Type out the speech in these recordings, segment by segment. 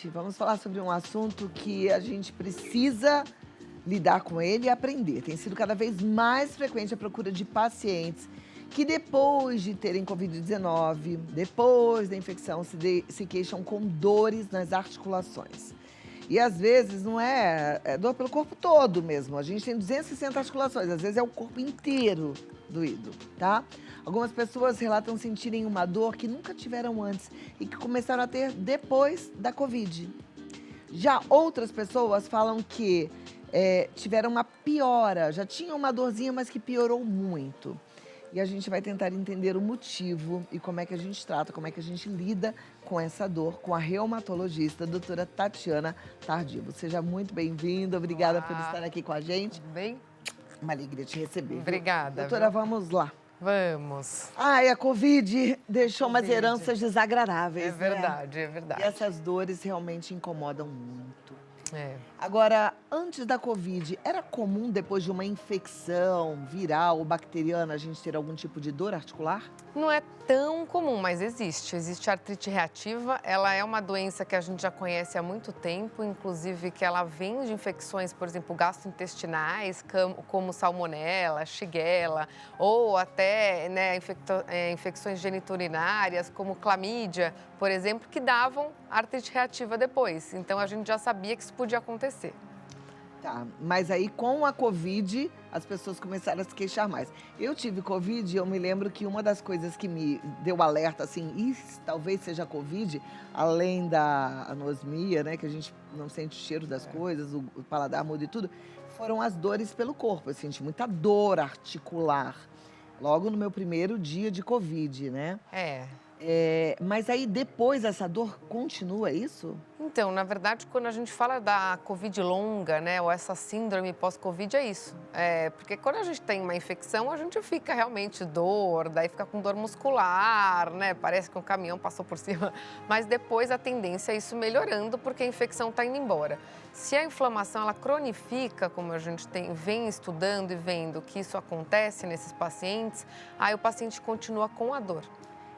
gente, vamos falar sobre um assunto que a gente precisa lidar com ele e aprender. Tem sido cada vez mais frequente a procura de pacientes que depois de terem Covid-19, depois da infecção, se queixam com dores nas articulações. E às vezes não é dor pelo corpo todo mesmo. A gente tem 260 articulações, às vezes é o corpo inteiro doído, tá? Algumas pessoas relatam sentirem uma dor que nunca tiveram antes e que começaram a ter depois da Covid. Já outras pessoas falam que tiveram uma piora, já tinham uma dorzinha, mas que piorou muito. E a gente vai tentar entender o motivo e como é que a gente trata, como é que a gente lida com essa dor, com a reumatologista, a doutora Tatiana Tardivo. Seja muito bem-vinda, obrigada por estar aqui com a gente. Tudo bem? Uma alegria te receber. Obrigada. Doutora, viu? vamos lá. Vamos. Ai, a Covid deixou umas Covid. heranças desagradáveis, É verdade, é verdade. E essas dores realmente incomodam muito. É. Agora, antes da Covid, era comum depois de uma infecção viral ou bacteriana a gente ter algum tipo de dor articular? Não é tão comum, mas existe. Existe artrite reativa. Ela é uma doença que a gente já conhece há muito tempo, inclusive que ela vem de infecções, por exemplo, gastrointestinais, como salmonela, shigella, ou até infecções geniturinárias, como clamídia, por exemplo, que davam artrite reativa depois. Então, a gente já sabia que isso podia acontecer. Tá, mas aí com a Covid, as pessoas começaram a se queixar mais. Eu tive Covid e eu me lembro que uma das coisas que me deu alerta, assim, talvez seja Covid, além da anosmia, né, que a gente não sente o cheiro das coisas, o paladar muda e tudo, foram as dores pelo corpo. Eu senti muita dor articular, logo no meu primeiro dia de Covid, né? Mas aí depois essa dor continua, é isso? Então, na verdade, quando a gente fala da Covid longa, né, ou essa síndrome pós-Covid, é isso. Porque quando a gente tem uma infecção, a gente fica realmente dor, daí fica com dor muscular, né, parece que um caminhão passou por cima. Mas depois a tendência é isso melhorando, porque a infecção está indo embora. Se a inflamação, ela cronifica, como a gente vem estudando e vendo que isso acontece nesses pacientes, aí o paciente continua com a dor.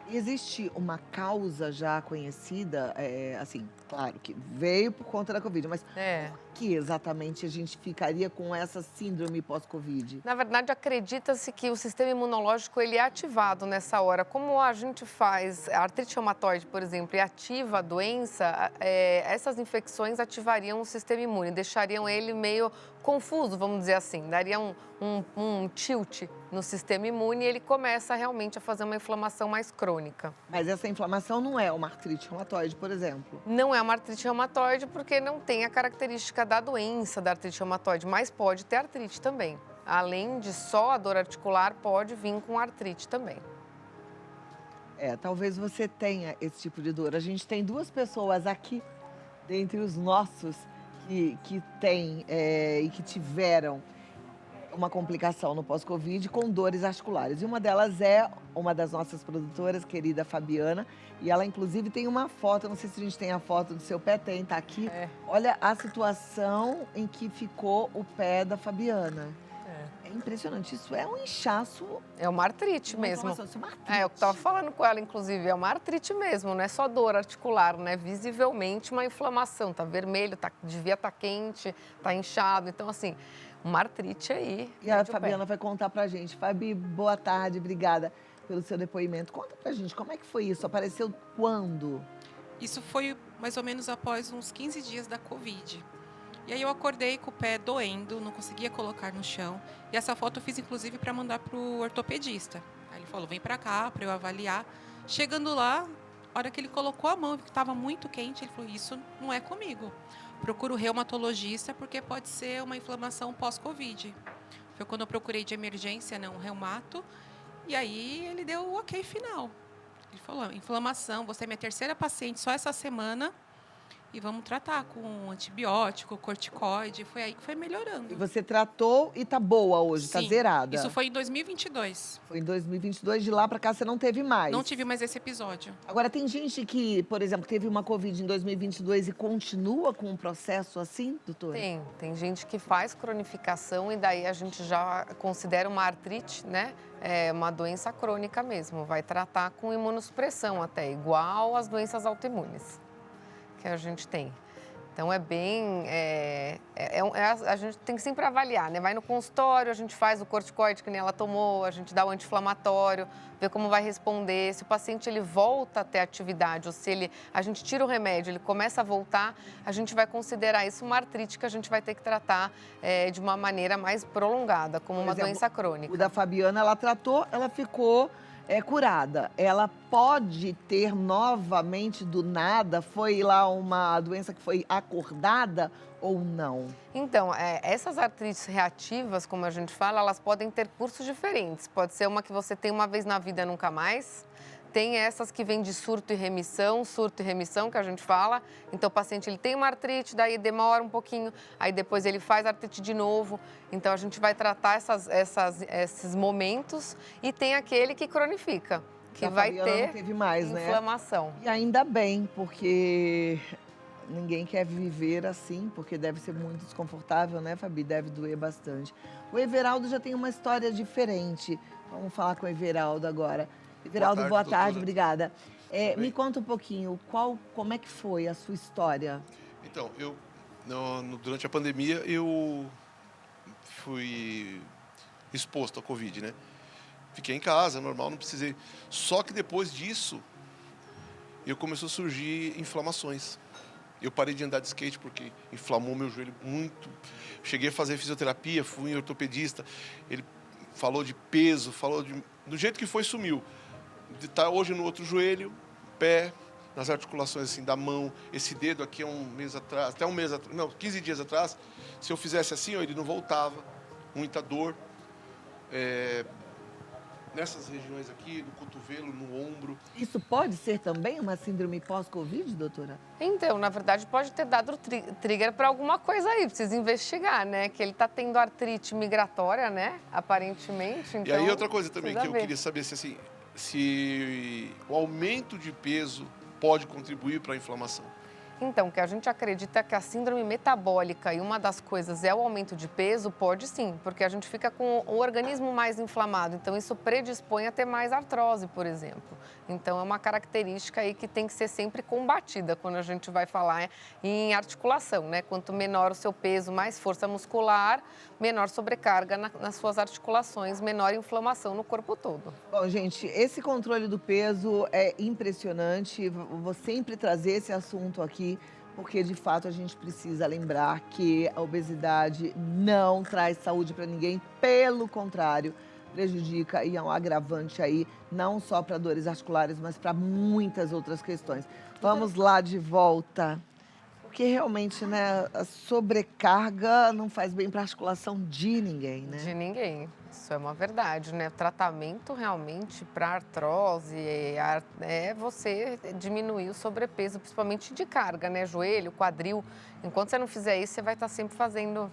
Existe uma causa já conhecida, assim, claro que veio por conta da Covid, mas por que exatamente a gente ficaria com essa síndrome pós-Covid? Na verdade, acredita-se que o sistema imunológico ele é ativado nessa hora. Como a gente faz a artrite reumatoide, por exemplo, e ativa a doença, essas infecções ativariam o sistema imune, deixariam ele meio confuso, vamos dizer assim, daria um tilt no sistema imune e ele começa realmente a fazer uma inflamação mais crônica. Mas essa inflamação não é uma artrite reumatoide, por exemplo? Não é uma artrite reumatoide porque não tem a característica da doença da artrite reumatoide, mas pode ter artrite também. Além de só a dor articular, pode vir com artrite também. Talvez você tenha esse tipo de dor. A gente tem duas pessoas aqui, dentre os nossos, que têm e que tiveram uma complicação no pós-Covid com dores articulares. E uma delas é uma das nossas produtoras, querida Fabiana, e ela inclusive tem uma foto, não sei se a gente tem a foto do seu pé, tá aqui. Olha a situação em que ficou o pé da Fabiana. É impressionante, isso é um inchaço. É uma artrite mesmo. Isso é uma artrite. Eu estava falando com ela, inclusive, é uma artrite mesmo, não é só dor articular, né? Visivelmente uma inflamação, tá vermelho, devia estar quente, tá inchado, então assim, uma artrite aí. E a Fabiana vai contar pra gente. Fabi, boa tarde, obrigada pelo seu depoimento. Conta pra gente, como é que foi isso? Apareceu quando? Isso foi mais ou menos após uns 15 dias da Covid. E aí eu acordei com o pé doendo, não conseguia colocar no chão. E essa foto eu fiz inclusive para mandar pro ortopedista. Aí ele falou, vem para cá para eu avaliar. Chegando lá, a hora que ele colocou a mão, que estava muito quente, ele falou, isso não é comigo. Procuro o reumatologista porque pode ser uma inflamação pós-Covid. Foi quando eu procurei de emergência, um reumato. E aí ele deu o ok final. Ele falou, inflamação, você é minha terceira paciente só essa semana. E vamos tratar com antibiótico, corticoide. Foi aí que foi melhorando. E você tratou e tá boa hoje, tá zerada? Isso foi em 2022. Foi em 2022, de lá pra cá você não teve mais? Não tive mais esse episódio. Agora, tem gente que, por exemplo, teve uma Covid em 2022 e continua com um processo assim, doutora? Tem gente que faz cronificação e daí a gente já considera uma artrite, né? É uma doença crônica mesmo, vai tratar com imunossupressão até, igual às doenças autoimunes. que a gente tem. Então, é bem... a gente tem que sempre avaliar, né? Vai no consultório, a gente faz o corticoide que nem ela tomou, a gente dá o anti-inflamatório, vê como vai responder. Se o paciente ele volta a ter atividade ou se a gente tira o remédio, ele começa a voltar, a gente vai considerar isso uma artrite que a gente vai ter que tratar de uma maneira mais prolongada, como uma doença crônica. O da Fabiana, ela tratou, ela ficou curada. Ela pode ter novamente do nada, foi lá uma doença que foi acordada ou não? Então, essas artrites reativas, como a gente fala, elas podem ter cursos diferentes. Pode ser uma que você tem uma vez na vida e nunca mais. Tem essas que vêm de surto e remissão, que a gente fala. Então, o paciente ele tem uma artrite, daí demora um pouquinho, aí depois ele faz artrite de novo. Então, a gente vai tratar esses momentos e tem aquele que cronifica, que vai ter não teve mais, inflamação. Né? E ainda bem, porque ninguém quer viver assim, porque deve ser muito desconfortável, né, Fabi? Deve doer bastante. O Everaldo já tem uma história diferente. Vamos falar com o Everaldo agora. Everaldo, boa tarde, obrigada. Me conta um pouquinho, como é que foi a sua história? Então, durante a pandemia, eu fui exposto à Covid, né? Fiquei em casa, normal, não precisei. Só que depois disso, começou a surgir inflamações. Eu parei de andar de skate porque inflamou meu joelho muito. Cheguei a fazer fisioterapia, fui em ortopedista. Ele falou de peso, do jeito que foi, sumiu. Tá hoje no outro joelho, pé, nas articulações assim da mão, esse dedo aqui até um mês atrás, não, 15 dias atrás, se eu fizesse assim, ele não voltava, muita dor, nessas regiões aqui, no cotovelo, no ombro. Isso pode ser também uma síndrome pós-Covid, doutora? Então, na verdade, pode ter dado trigger para alguma coisa aí, precisa investigar, né? Que ele está tendo artrite migratória, né? Aparentemente. Então, e aí outra coisa também que eu queria saber se o aumento de peso pode contribuir para a inflamação. Então, que a gente acredita que a síndrome metabólica e uma das coisas é o aumento de peso, pode sim, porque a gente fica com o organismo mais inflamado, então isso predispõe a ter mais artrose, por exemplo. Então, é uma característica aí que tem que ser sempre combatida quando a gente vai falar em articulação, né? Quanto menor o seu peso, mais força muscular, menor sobrecarga nas suas articulações, menor inflamação no corpo todo. Bom, gente, esse controle do peso é impressionante. Vou sempre trazer esse assunto aqui, porque de fato a gente precisa lembrar que a obesidade não traz saúde para ninguém, pelo contrário, prejudica e é um agravante aí, não só para dores articulares, mas para muitas outras questões. Vamos lá de volta. Porque realmente, né, a sobrecarga não faz bem para a articulação de ninguém, né? De ninguém. Isso é uma verdade, né? O tratamento realmente para artrose é você diminuir o sobrepeso, principalmente de carga, né? Joelho, quadril. Enquanto você não fizer isso, você vai estar sempre fazendo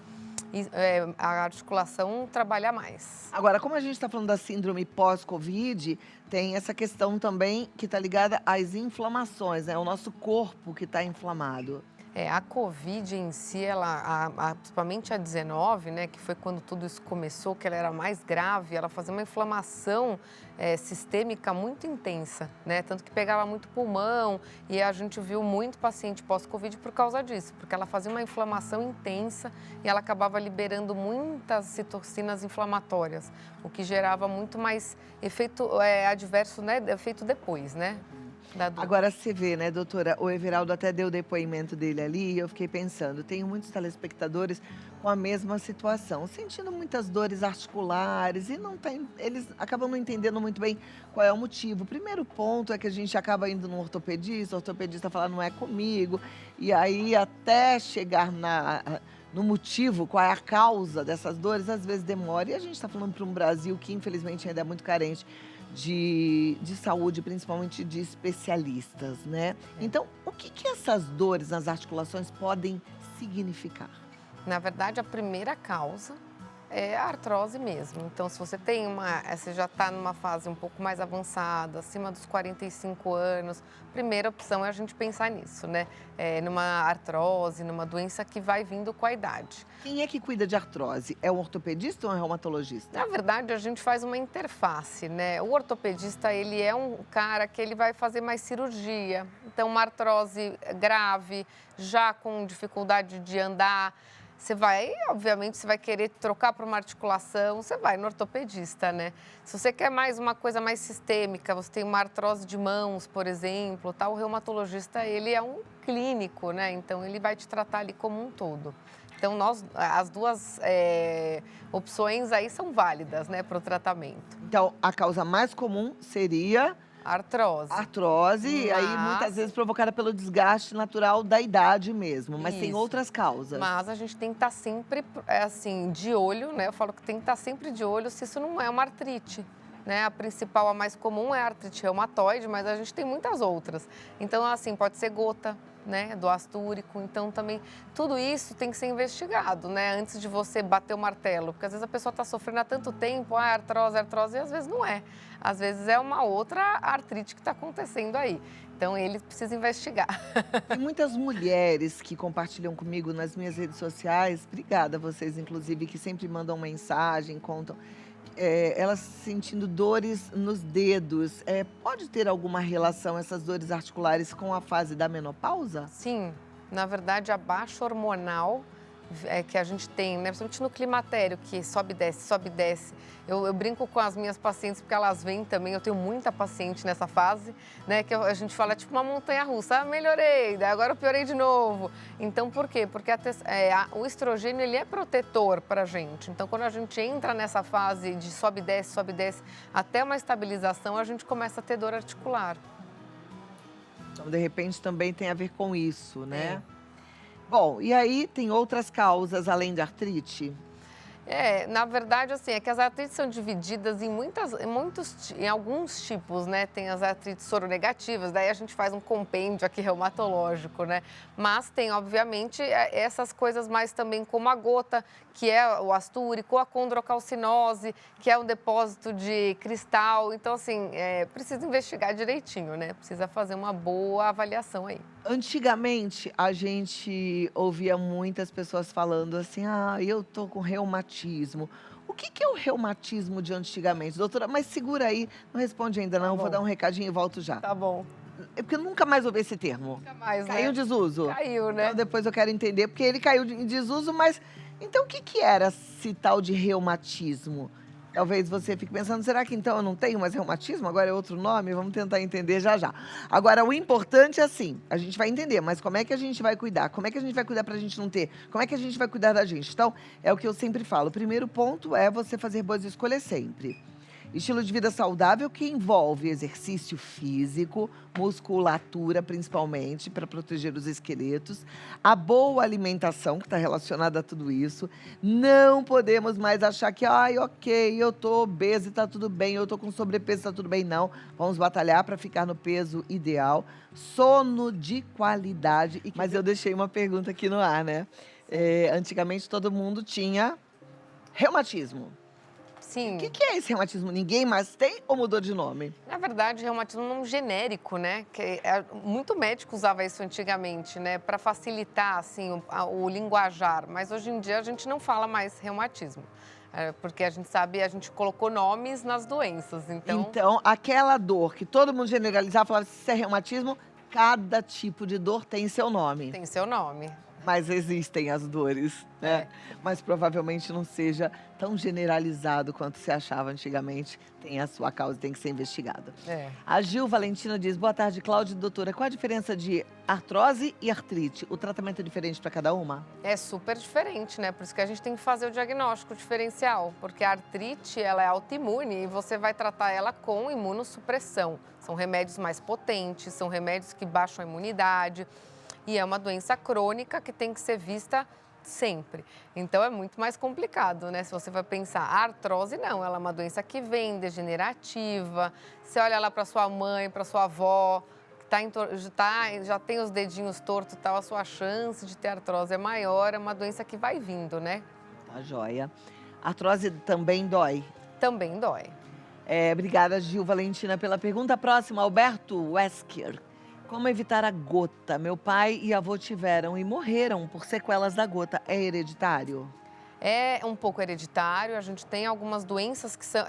a articulação trabalhar mais. Agora, como a gente está falando da síndrome pós-Covid, tem essa questão também que está ligada às inflamações, né? O nosso corpo que está inflamado. A Covid em si, principalmente a 19, né, que foi quando tudo isso começou, que ela era mais grave, ela fazia uma inflamação sistêmica muito intensa, né? Tanto que pegava muito pulmão e a gente viu muito paciente pós-Covid por causa disso, porque ela fazia uma inflamação intensa e ela acabava liberando muitas citocinas inflamatórias, o que gerava muito mais efeito adverso, né? Efeito depois, né? Agora você vê, né, doutora? O Everaldo até deu o depoimento dele ali e eu fiquei pensando, tenho muitos telespectadores com a mesma situação, sentindo muitas dores articulares e eles acabam não entendendo muito bem qual é o motivo. O primeiro ponto é que a gente acaba indo no ortopedista, o ortopedista fala, não é comigo, e aí até chegar no motivo, qual é a causa dessas dores, às vezes demora. E a gente está falando para um Brasil que infelizmente ainda é muito carente de saúde, principalmente de especialistas, né? Então, o que essas dores nas articulações podem significar? Na verdade, a primeira causa é a artrose mesmo. Então, se você tem você já está numa fase um pouco mais avançada, acima dos 45 anos, a primeira opção é a gente pensar nisso, né? Numa artrose, numa doença que vai vindo com a idade. Quem é que cuida de artrose? É um ortopedista ou é um reumatologista? Na verdade, a gente faz uma interface, né? O ortopedista, ele é um cara que ele vai fazer mais cirurgia. Então, uma artrose grave, já com dificuldade de andar, obviamente, você vai querer trocar para uma articulação, você vai no ortopedista, né? Se você quer mais uma coisa mais sistêmica, você tem uma artrose de mãos, por exemplo, tá? O reumatologista, ele é um clínico, né? Então, ele vai te tratar ali como um todo. Então, as duas opções aí são válidas, né, para o tratamento. Então, a causa mais comum seria Artrose. e aí muitas vezes provocada pelo desgaste natural da idade mesmo, mas tem Isso. outras causas. Mas a gente tem que estar sempre, assim, de olho, né? Eu falo que tem que estar sempre de olho se isso não é uma artrite, né? A principal, a mais comum é a artrite reumatoide, mas a gente tem muitas outras. Então, assim, pode ser gota, né, do ácido úrico. Então, também, tudo isso tem que ser investigado, né, antes de você bater o martelo. Porque, às vezes, a pessoa está sofrendo há tanto tempo, artrose, e às vezes não é. Às vezes é uma outra artrite que está acontecendo aí. Então, ele precisa investigar. Tem muitas mulheres que compartilham comigo nas minhas redes sociais, obrigada a vocês, inclusive, que sempre mandam mensagem, contam, elas sentindo dores nos dedos. Pode ter alguma relação essas dores articulares com a fase da menopausa? Sim, na verdade, a baixa hormonal que a gente tem, né, principalmente no climatério, que sobe e desce, sobe e desce. Eu brinco com as minhas pacientes, porque elas vêm também, eu tenho muita paciente nessa fase, né, que a gente fala tipo uma montanha-russa, melhorei, daí agora eu piorei de novo. Então, por quê? Porque o estrogênio, ele é protetor pra gente. Então, quando a gente entra nessa fase de sobe e desce, até uma estabilização, a gente começa a ter dor articular. Então, de repente, também tem a ver com isso, né? Bom, e aí tem outras causas além de artrite? Na verdade, assim, é que as artrites são divididas em alguns tipos, né? Tem as artrites soronegativas, daí a gente faz um compêndio aqui reumatológico, né? Mas tem, obviamente, essas coisas mais também como a gota, que é o ácido úrico, a condrocalcinose, que é um depósito de cristal. Então, assim, precisa investigar direitinho, né? Precisa fazer uma boa avaliação aí. Antigamente, a gente ouvia muitas pessoas falando assim, eu tô com reumatismo. O que é o reumatismo de antigamente? Doutora, mas segura aí, não responde ainda não, vou dar um recadinho e volto já. Tá bom. É porque eu nunca mais ouvi esse termo. Nunca mais, Caiu em desuso. Caiu, né? Então depois eu quero entender, porque ele caiu em desuso, mas então o que era esse tal de reumatismo? Talvez você fique pensando, será que então eu não tenho mais reumatismo? Agora é outro nome? Vamos tentar entender já já. Agora, o importante é assim, a gente vai entender, mas como é que a gente vai cuidar? Como é que a gente vai cuidar pra gente não ter? Como é que a gente vai cuidar da gente? Então, é o que eu sempre falo. O primeiro ponto é você fazer boas escolhas sempre. Estilo de vida saudável que envolve exercício físico, musculatura principalmente, para proteger os esqueletos, a boa alimentação, que está relacionada a tudo isso. Não podemos mais achar que, ok, eu tô obesa e tá tudo bem, eu tô com sobrepeso e tá tudo bem. Não, vamos batalhar para ficar no peso ideal. Sono de qualidade. Mas eu deixei uma pergunta aqui no ar, né? Antigamente todo mundo tinha reumatismo. Sim. O que é esse reumatismo? Ninguém mais tem ou mudou de nome? Na verdade, reumatismo é um genérico, né? Muito médico usava isso antigamente, né? Para facilitar, assim, o linguajar. Mas hoje em dia a gente não fala mais reumatismo. Porque a gente sabe, a gente colocou nomes nas doenças. Então, aquela dor que todo mundo generalizava, falava, se é reumatismo, cada tipo de dor tem seu nome. Tem seu nome. Mas existem as dores, né? Mas provavelmente não seja tão generalizado quanto se achava antigamente. Tem a sua causa, tem que ser investigado. A Gil Valentina diz, boa tarde, Cláudia. Doutora, qual a diferença de artrose e artrite? O tratamento é diferente para cada uma? É super diferente, né? Por isso que a gente tem que fazer o diagnóstico diferencial. Porque a artrite, ela é autoimune e você vai tratar ela com imunossupressão. São remédios mais potentes, são remédios que baixam a imunidade. E é uma doença crônica que tem que ser vista sempre. Então, é muito mais complicado, né? Se você vai pensar, a artrose não, ela é uma doença que vem degenerativa. Você olha lá para sua mãe, para sua avó, que já tem os dedinhos tortos e tal, a sua chance de ter artrose é maior, é uma doença que vai vindo, né? Tá joia. Artrose também dói? Também dói. Obrigada, Gil Valentina, pela pergunta. Próxima, Alberto Wesker. Como evitar a gota? Meu pai e avô tiveram e morreram por sequelas da gota. É hereditário? É um pouco hereditário, a gente tem algumas doenças que são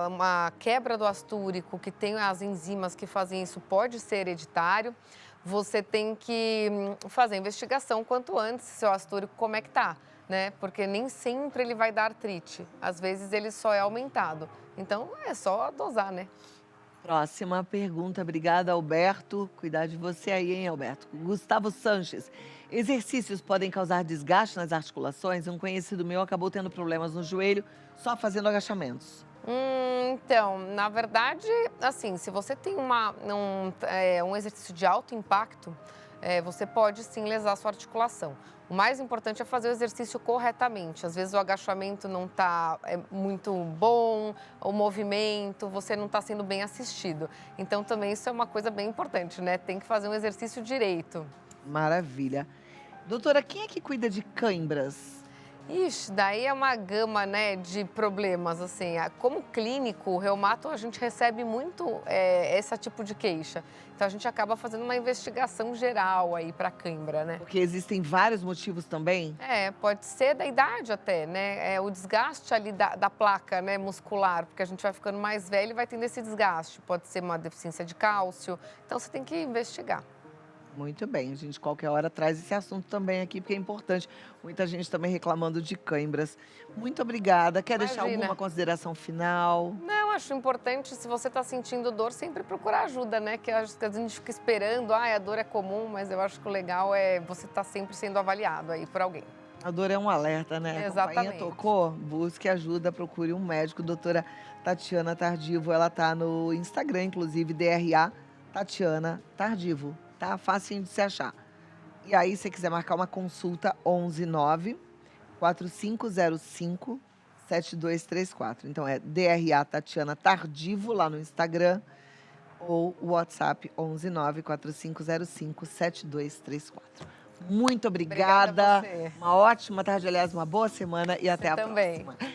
uma quebra do ácido úrico, que tem as enzimas que fazem isso, pode ser hereditário. Você tem que fazer a investigação quanto antes, seu ácido úrico, como é que tá, né? Porque nem sempre ele vai dar artrite, às vezes ele só é aumentado. Então é só dosar, né? Próxima pergunta. Obrigada, Alberto. Cuidar de você aí, hein, Alberto? Gustavo Sanches. Exercícios podem causar desgaste nas articulações? Um conhecido meu acabou tendo problemas no joelho só fazendo agachamentos. Então, na verdade, assim, se você tem um exercício de alto impacto, você pode sim lesar a sua articulação. O mais importante é fazer o exercício corretamente. Às vezes o agachamento não está muito bom, o movimento, você não está sendo bem assistido. Então, também isso é uma coisa bem importante, né? Tem que fazer um exercício direito. Maravilha. Doutora, quem é que cuida de cãibras? Ixi, daí é uma gama, né, de problemas, assim. Como clínico, o reumato, a gente recebe muito esse tipo de queixa. Então, a gente acaba fazendo uma investigação geral aí para cãibra, né? Porque existem vários motivos também? Pode ser da idade até, né? O desgaste ali da placa, né, muscular, porque a gente vai ficando mais velho e vai tendo esse desgaste. Pode ser uma deficiência de cálcio. Então, você tem que investigar. Muito bem, a gente qualquer hora traz esse assunto também aqui, porque é importante. Muita gente também reclamando de cãibras. Muito obrigada. Quer deixar Imagina. alguma consideração final? Não, acho importante, se você está sentindo dor, sempre procurar ajuda, né? Que a gente fica esperando, a dor é comum, mas eu acho que o legal é você estar sempre sendo avaliado aí por alguém. A dor é um alerta, né? Exatamente. A campainha tocou, busque ajuda, procure um médico. Doutora Tatiana Tardivo, ela tá no Instagram, inclusive, DRA Tatiana Tardivo. Tá facinho de se achar. E aí, se você quiser marcar uma consulta, 11-9-4505-7234. Então, é DRA Tatiana Tardivo lá no Instagram ou o WhatsApp 11-9-4505-7234. Muito obrigada. Obrigada a você. Uma ótima tarde, aliás, uma boa semana e até a também. próxima.